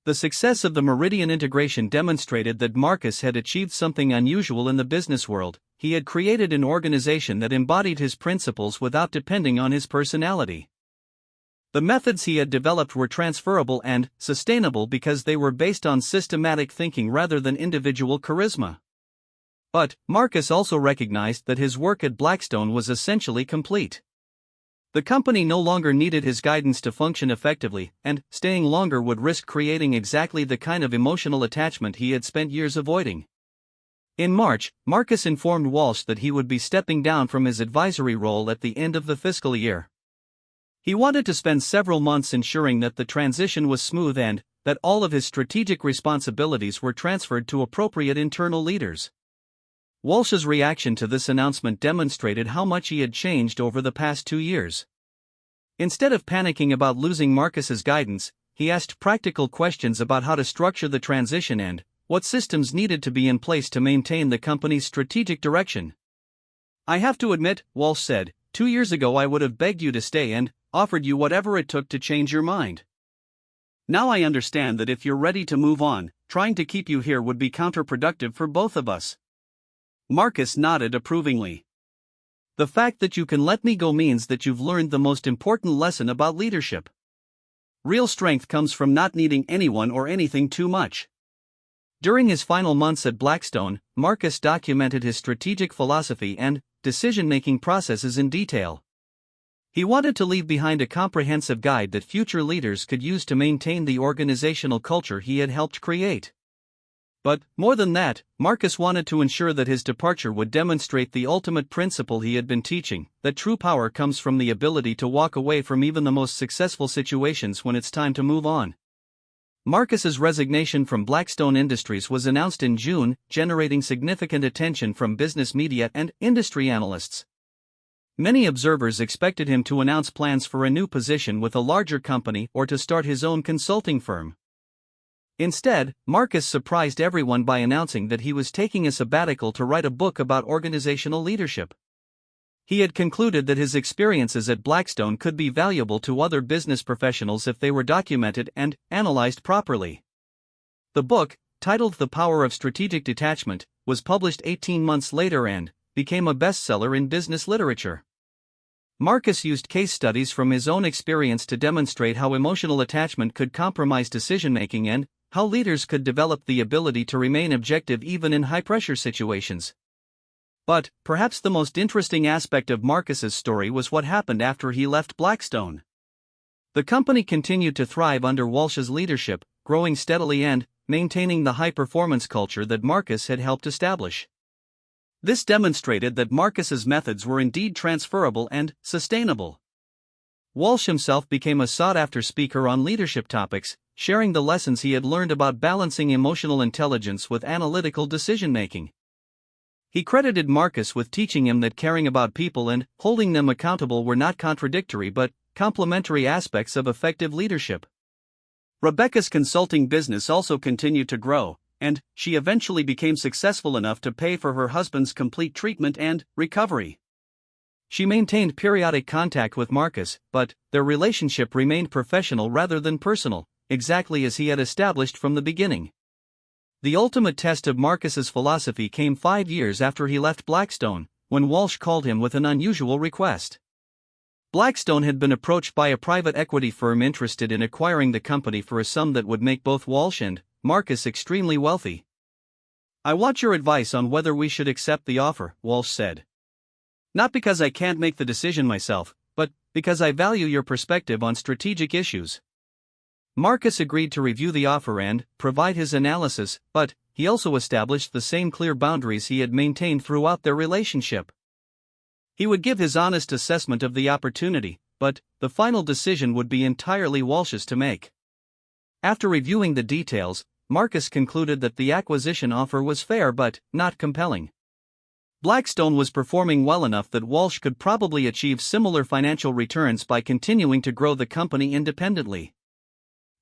The success of the Meridian integration demonstrated that Marcus had achieved something unusual in the business world. He had created an organization that embodied his principles without depending on his personality. The methods he had developed were transferable and sustainable because they were based on systematic thinking rather than individual charisma. But Marcus also recognized that his work at Blackstone was essentially complete. The company no longer needed his guidance to function effectively, and staying longer would risk creating exactly the kind of emotional attachment he had spent years avoiding. In March, Marcus informed Walsh that he would be stepping down from his advisory role at the end of the fiscal year. He wanted to spend several months ensuring that the transition was smooth and that all of his strategic responsibilities were transferred to appropriate internal leaders. Walsh's reaction to this announcement demonstrated how much he had changed over the past 2 years. Instead of panicking about losing Marcus's guidance, he asked practical questions about how to structure the transition and what systems needed to be in place to maintain the company's strategic direction. "I have to admit," Walsh said, 2 years ago I would have begged you to stay and offered you whatever it took to change your mind. Now I understand that if you're ready to move on, trying to keep you here would be counterproductive for both of us." Marcus nodded approvingly. "The fact that you can let me go means that you've learned the most important lesson about leadership. Real strength comes from not needing anyone or anything too much." During his final months at Blackstone, Marcus documented his strategic philosophy and decision-making processes in detail. He wanted to leave behind a comprehensive guide that future leaders could use to maintain the organizational culture he had helped create. But, more than that, Marcus wanted to ensure that his departure would demonstrate the ultimate principle he had been teaching, that true power comes from the ability to walk away from even the most successful situations when it's time to move on. Marcus's resignation from Blackstone Industries was announced in June, generating significant attention from business media and industry analysts. Many observers expected him to announce plans for a new position with a larger company or to start his own consulting firm. Instead, Marcus surprised everyone by announcing that he was taking a sabbatical to write a book about organizational leadership. He had concluded that his experiences at Blackstone could be valuable to other business professionals if they were documented and analyzed properly. The book, titled The Power of Strategic Detachment, was published 18 months later and became a bestseller in business literature. Marcus used case studies from his own experience to demonstrate how emotional attachment could compromise decision-making and how leaders could develop the ability to remain objective even in high-pressure situations. But, perhaps the most interesting aspect of Marcus's story was what happened after he left Blackstone. The company continued to thrive under Walsh's leadership, growing steadily and maintaining the high-performance culture that Marcus had helped establish. This demonstrated that Marcus's methods were indeed transferable and sustainable. Walsh himself became a sought-after speaker on leadership topics, sharing the lessons he had learned about balancing emotional intelligence with analytical decision-making. He credited Marcus with teaching him that caring about people and holding them accountable were not contradictory but complementary aspects of effective leadership. Rebecca's consulting business also continued to grow, and she eventually became successful enough to pay for her husband's complete treatment and recovery. She maintained periodic contact with Marcus, but their relationship remained professional rather than personal, exactly as he had established from the beginning. The ultimate test of Marcus's philosophy came 5 years after he left Blackstone, when Walsh called him with an unusual request. Blackstone had been approached by a private equity firm interested in acquiring the company for a sum that would make both Walsh and Marcus extremely wealthy. "I want your advice on whether we should accept the offer," Walsh said. "Not because I can't make the decision myself, but because I value your perspective on strategic issues." Marcus agreed to review the offer and provide his analysis, but he also established the same clear boundaries he had maintained throughout their relationship. He would give his honest assessment of the opportunity, but the final decision would be entirely Walsh's to make. After reviewing the details, Marcus concluded that the acquisition offer was fair but not compelling. Blackstone was performing well enough that Walsh could probably achieve similar financial returns by continuing to grow the company independently.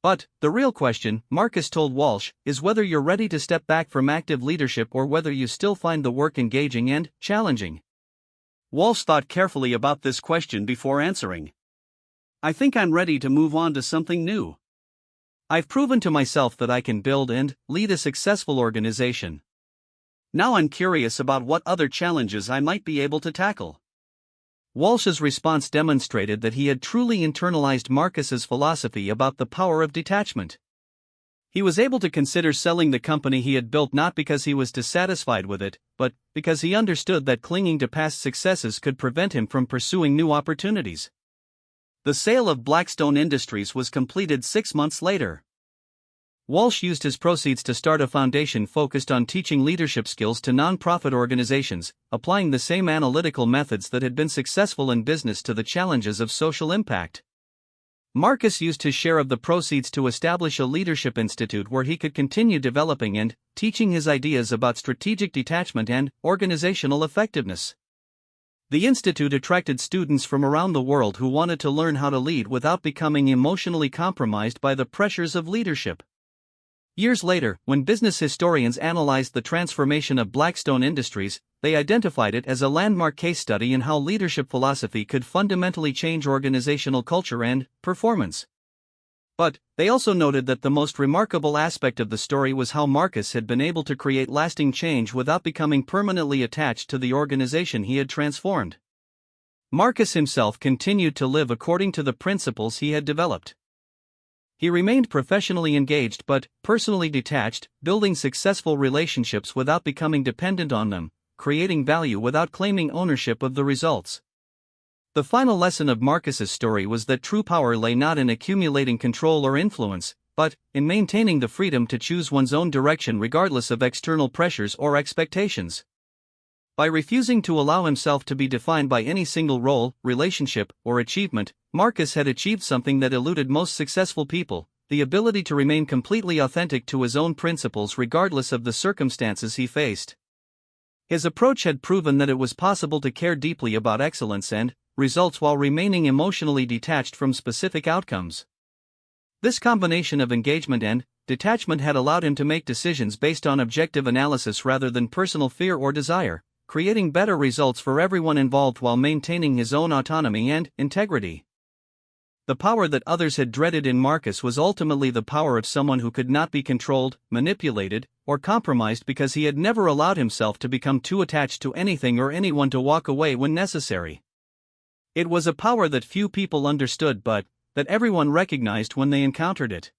But the real question, Marcus told Walsh, is whether you're ready to step back from active leadership or whether you still find the work engaging and challenging. Walsh thought carefully about this question before answering. "I think I'm ready to move on to something new. I've proven to myself that I can build and lead a successful organization. Now I'm curious about what other challenges I might be able to tackle." Walsh's response demonstrated that he had truly internalized Marcus's philosophy about the power of detachment. He was able to consider selling the company he had built not because he was dissatisfied with it, but because he understood that clinging to past successes could prevent him from pursuing new opportunities. The sale of Blackstone Industries was completed 6 months later. Walsh used his proceeds to start a foundation focused on teaching leadership skills to non-profit organizations, applying the same analytical methods that had been successful in business to the challenges of social impact. Marcus used his share of the proceeds to establish a leadership institute where he could continue developing and teaching his ideas about strategic detachment and organizational effectiveness. The institute attracted students from around the world who wanted to learn how to lead without becoming emotionally compromised by the pressures of leadership. Years later, when business historians analyzed the transformation of Blackstone Industries, they identified it as a landmark case study in how leadership philosophy could fundamentally change organizational culture and performance. But they also noted that the most remarkable aspect of the story was how Marcus had been able to create lasting change without becoming permanently attached to the organization he had transformed. Marcus himself continued to live according to the principles he had developed. He remained professionally engaged but personally detached, building successful relationships without becoming dependent on them, creating value without claiming ownership of the results. The final lesson of Marcus's story was that true power lay not in accumulating control or influence, but in maintaining the freedom to choose one's own direction regardless of external pressures or expectations. By refusing to allow himself to be defined by any single role, relationship, or achievement, Marcus had achieved something that eluded most successful people: the ability to remain completely authentic to his own principles regardless of the circumstances he faced. His approach had proven that it was possible to care deeply about excellence and results while remaining emotionally detached from specific outcomes. This combination of engagement and detachment had allowed him to make decisions based on objective analysis rather than personal fear or desire, creating better results for everyone involved while maintaining his own autonomy and integrity. The power that others had dreaded in Marcus was ultimately the power of someone who could not be controlled, manipulated, or compromised because he had never allowed himself to become too attached to anything or anyone to walk away when necessary. It was a power that few people understood but that everyone recognized when they encountered it.